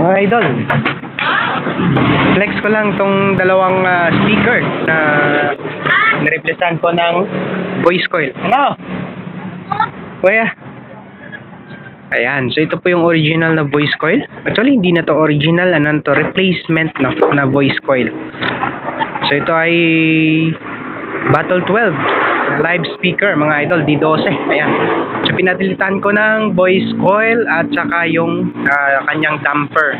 Mga idol, flex ko lang tong dalawang speaker na nireplacean ko ng voice coil. Ano? Kuya? Ayan, so ito po yung original na voice coil. Actually, hindi na to original, ano to, replacement na voice coil. So ito ay Battle 12 live speaker, mga idol, D12. Ayan. So pinatilitan ko ng voice coil at saka yung kanyang damper.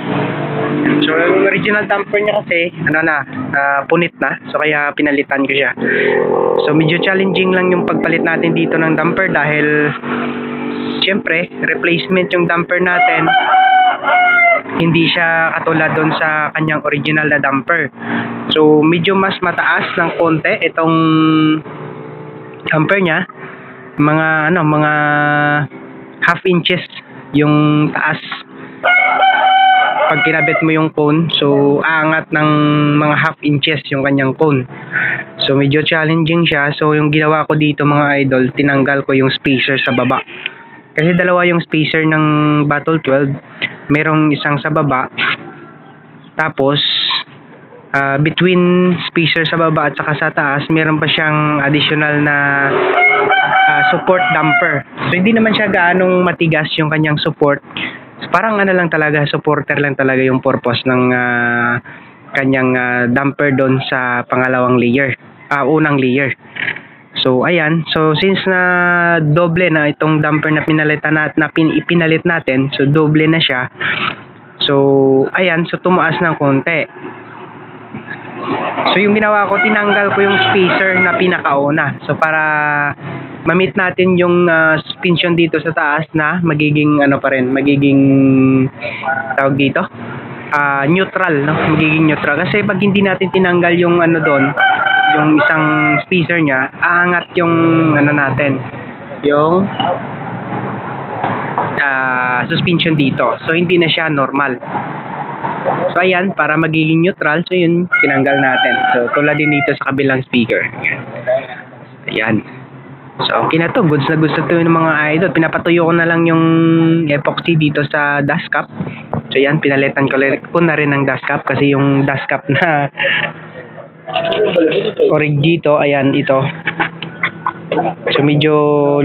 So yung original damper niya kasi punit na. So kaya pinalitan ko siya. So medyo challenging lang yung pagpalit natin dito ng damper dahil siyempre replacement yung damper natin. Hindi siya katulad doon sa kanyang original na damper. So medyo mas mataas ng konti itong damper niya. Mga half inches yung taas pag kinabit mo yung cone. So aangat ng mga half inches yung kanyang cone. So medyo challenging siya. So yung ginawa ko dito, mga idol, tinanggal ko yung spacer sa baba. Kasi dalawa yung spacer ng Battle 12. Merong isang sa baba. Tapos between spacer sa baba at saka sa taas, meron pa siyang additional na support damper. So hindi naman siya gaanong matigas yung kanyang support. Parang lang talaga, supporter lang talaga yung purpose ng kanyang damper doon sa pangalawang layer, unang layer. So ayan, so since na doble na itong damper na ipinalit natin, so doble na siya. So ayan, so tumaas ng konti. So yung ginawa ko, tinanggal ko yung spacer na pinakauna. So para ma-meet natin yung suspension dito sa taas na magiging magiging tawag dito, neutral, no? Magiging neutral. Kasi pag hindi natin tinanggal yung doon, yung isang spacer niya, aangat yung natin, yung suspension dito. So hindi na siya normal. So ayan, para magiging neutral, so yun, tinanggal natin. So tulad din dito sa kabilang speaker. Ayan. So okay na to, goods na goods na to ng mga idol. Pinapatuyo ko na lang yung epoxy dito sa dust cap. So ayan, pinalitan ko na rin ng dust cap kasi yung dust cap na Origito, ayan, ito. So medyo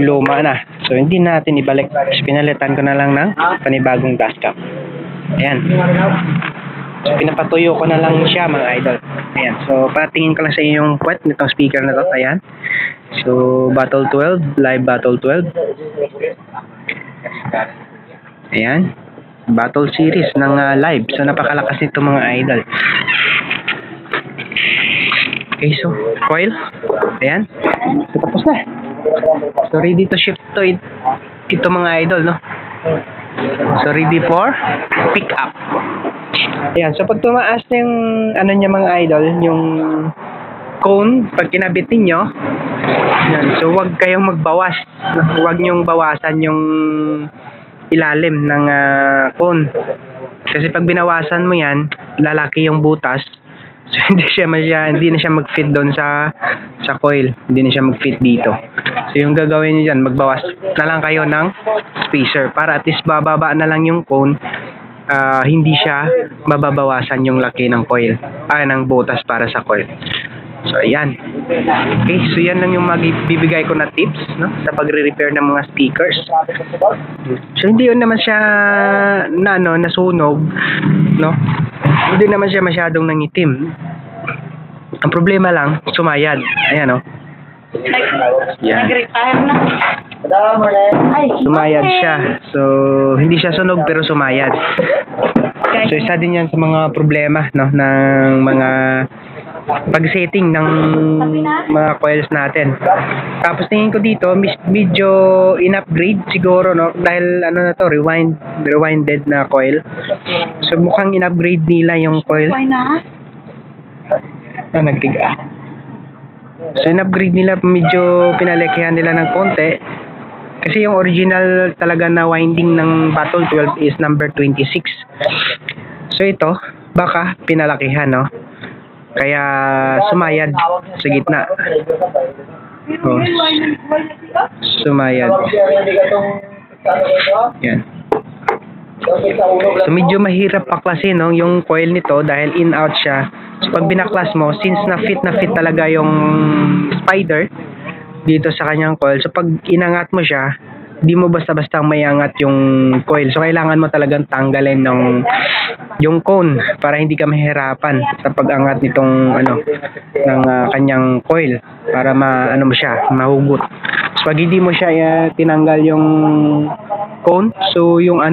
luma na. So hindi natin ibalik. So, pinalitan ko na lang ng panibagong dust cap. Ayan. So pinapatuyo ko na lang siya, mga idol. Ayan. So patingin ko lang sa inyo yung puwet nitong speaker na to. Ayan. So Battle 12, live Battle 12. Ayan. Battle series ng live. So napakalakas nito, mga idol. Okay, so coil. Ayan. So tapos na. So ready to shift to ito, mga idol, no? So ready for pick up. Ayan, so pag tumaas na yung niya, mga idol, yung cone, pag kinabit ninyo, yan, so huwag kayong magbawas. Huwag nyong bawasan yung ilalim ng cone. Kasi pag binawasan mo yan, lalaki yung butas. So hindi na siya mag-fit doon sa coil. Hindi na siya mag-fit dito. So yung gagawin niyo diyan, magbawas na lang kayo ng spacer para at least bababa na lang yung cone. Hindi siya mababawasan yung laki ng coil, ng butas para sa coil. So ayan. Okay, so yan lang yung magbibigay ko na tips, no, sa pagre-repair ng mga speakers. So hindi yun naman siya nasunog, no. Hindi naman siya masyadong nangitim. Ang problema lang, sumayad. Ayan, no. Yan. Sumayad siya. So hindi siya sunog pero sumayad. So isa din yan sa mga problema, no, ng mga pag-setting ng mga coils natin. Tapos tingin ko dito, medyo in-upgrade siguro, no, dahil rewinded na coil. So mukhang in-upgrade nila yung coil. Nagtiga. So in-upgrade nila, medyo pinalakihan nila ng konti. Kasi yung original talaga na winding ng Battle 12 is number 26. So ito, baka pinalakihan, no? Kaya sumayad sa gitna. Oh, sumayad. Yan. So medyo mahirap paklasin, no, yung coil nito dahil in-out siya. So pag binaklas mo, since na fit talaga yung spider dito sa kanyang coil, so pag inangat mo siya, di mo basta-basta mayangat yung coil. So kailangan mo talagang tanggalin yung cone para hindi ka mahirapan sa pag-angat nitong ng kanyang coil para mo siya, mahugot. So pag hindi mo siya tinanggal yung cone, so yung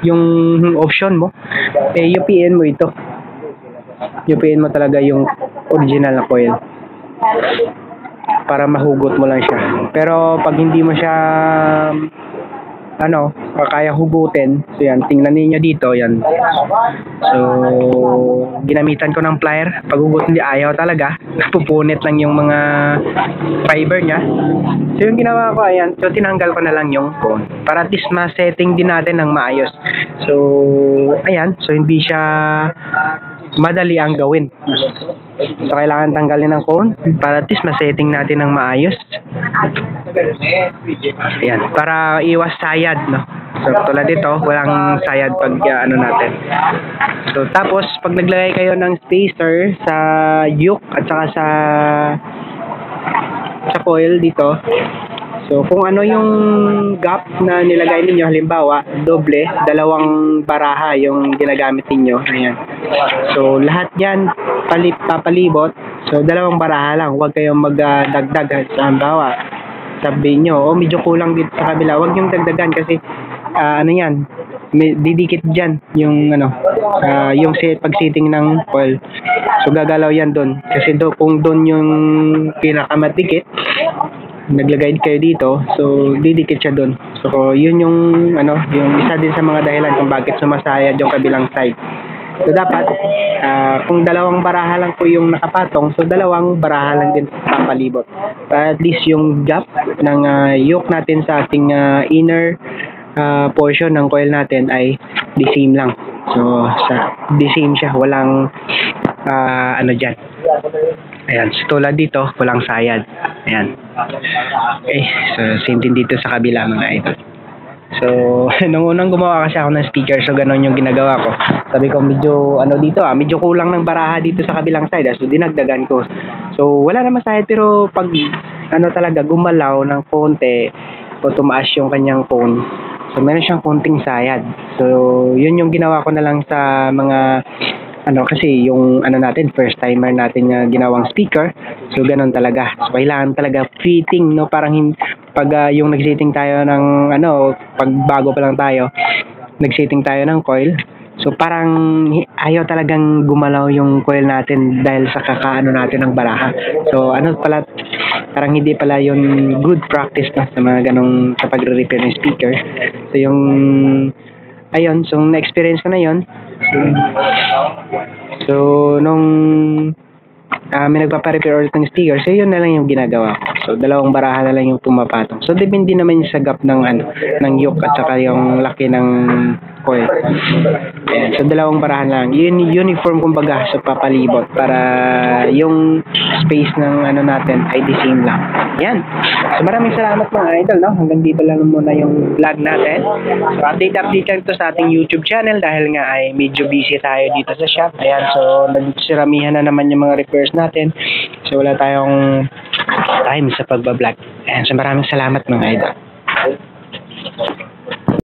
yung option mo, UPN mo ito. UPN mo talaga yung original na coil para mahugot mo lang siya. Pero pag hindi mo siya kaya hugutin, so yan, tingnan niyo dito, yan. So ginamitan ko ng plier. Pag hugot hindi ayaw talaga, napupunit lang yung mga fiber niya. So yung ginawa ko, ayan, so tinanggal ko na lang yung cone para at least ma-setting din natin ng maayos. So ayan, so hindi siya madali ang gawin. So kailangan tanggalin ng cone para at least ma-setting natin ng maayos. Ayan, para iwas sayad, no. So tulad dito, walang sayad pag natin. So tapos pag naglagay kayo ng spacer sa yoke at saka sa coil dito, so kung ano yung gap na nilagay ninyo, halimbawa doble, dalawang baraha yung ginagamit ninyo, ayan. So lahat yan papalibot, so dalawang baraha lang, huwag kayong magdagdag. Halimbawa sabihin nyo, medyo kulang dito sa kabila, huwag yung dagdagan kasi yan, didikit dyan yung yung pag-sitting ng coil. So gagalaw yan doon kasi kung doon yung pinakamadikit, naglagay kayo dito, so didikit siya doon. So yun yung yung isa din sa mga dahilan kung bakit sumasayad yung kabilang side. So dapat kung dalawang baraha lang po yung nakapatong, so dalawang baraha lang din papalibot para at least yung gap ng yoke natin sa ating inner portion ng coil natin ay the same lang. So the same siya, walang dyan. Ayan, so tulad dito, walang sayad. Ayan. Okay, so same din dito sa kabila, mga idol. So nung unang gumawa kasi ako ng speaker, so ganun yung ginagawa ko. Sabi ko medyo dito medyo kulang ng baraha dito sa kabilang side, so dinagdagan ko. So wala naman sayad, pero pag talaga gumalaw ng konti o tumaas yung kanyang cone, so meron siyang konting sayad. So yun yung ginawa ko na lang sa mga kasi yung natin, first timer natin na ginawang speaker, so ganun talaga. So kailangan talaga fitting, no, parang pag yung nag-setting tayo ng pag bago pa lang tayo, nag-setting tayo ng coil, so parang ayaw talagang gumalaw yung coil natin dahil sa kakaano natin ng baraha. So pala, parang hindi pala yung good practice na sa mga ganong sa pagre-repair ng speaker. So yung ayun, so na-experience ko na yun. So nung may nagpapa-repair ulit ng speaker, so yun na lang yung ginagawa ko. So dalawang baraha na lang yung pumapatong. So depende naman yung sa gap ng ng yoke at saka yung laki ng coil. Ayan, so dalawang baraha lang. Uniform kumbaga sa papalibot para yung space ng natin ay the same lang. Yan. So maraming salamat mga idol, no? Hanggang dito lang muna yung vlog natin. So update lang ito sa ating YouTube channel dahil nga ay medyo busy tayo dito sa shop. Ayan, so nagsiramihan na naman yung mga repairs natin. So wala tayong time sa pagbablog. Ayan, so maraming salamat mga idol.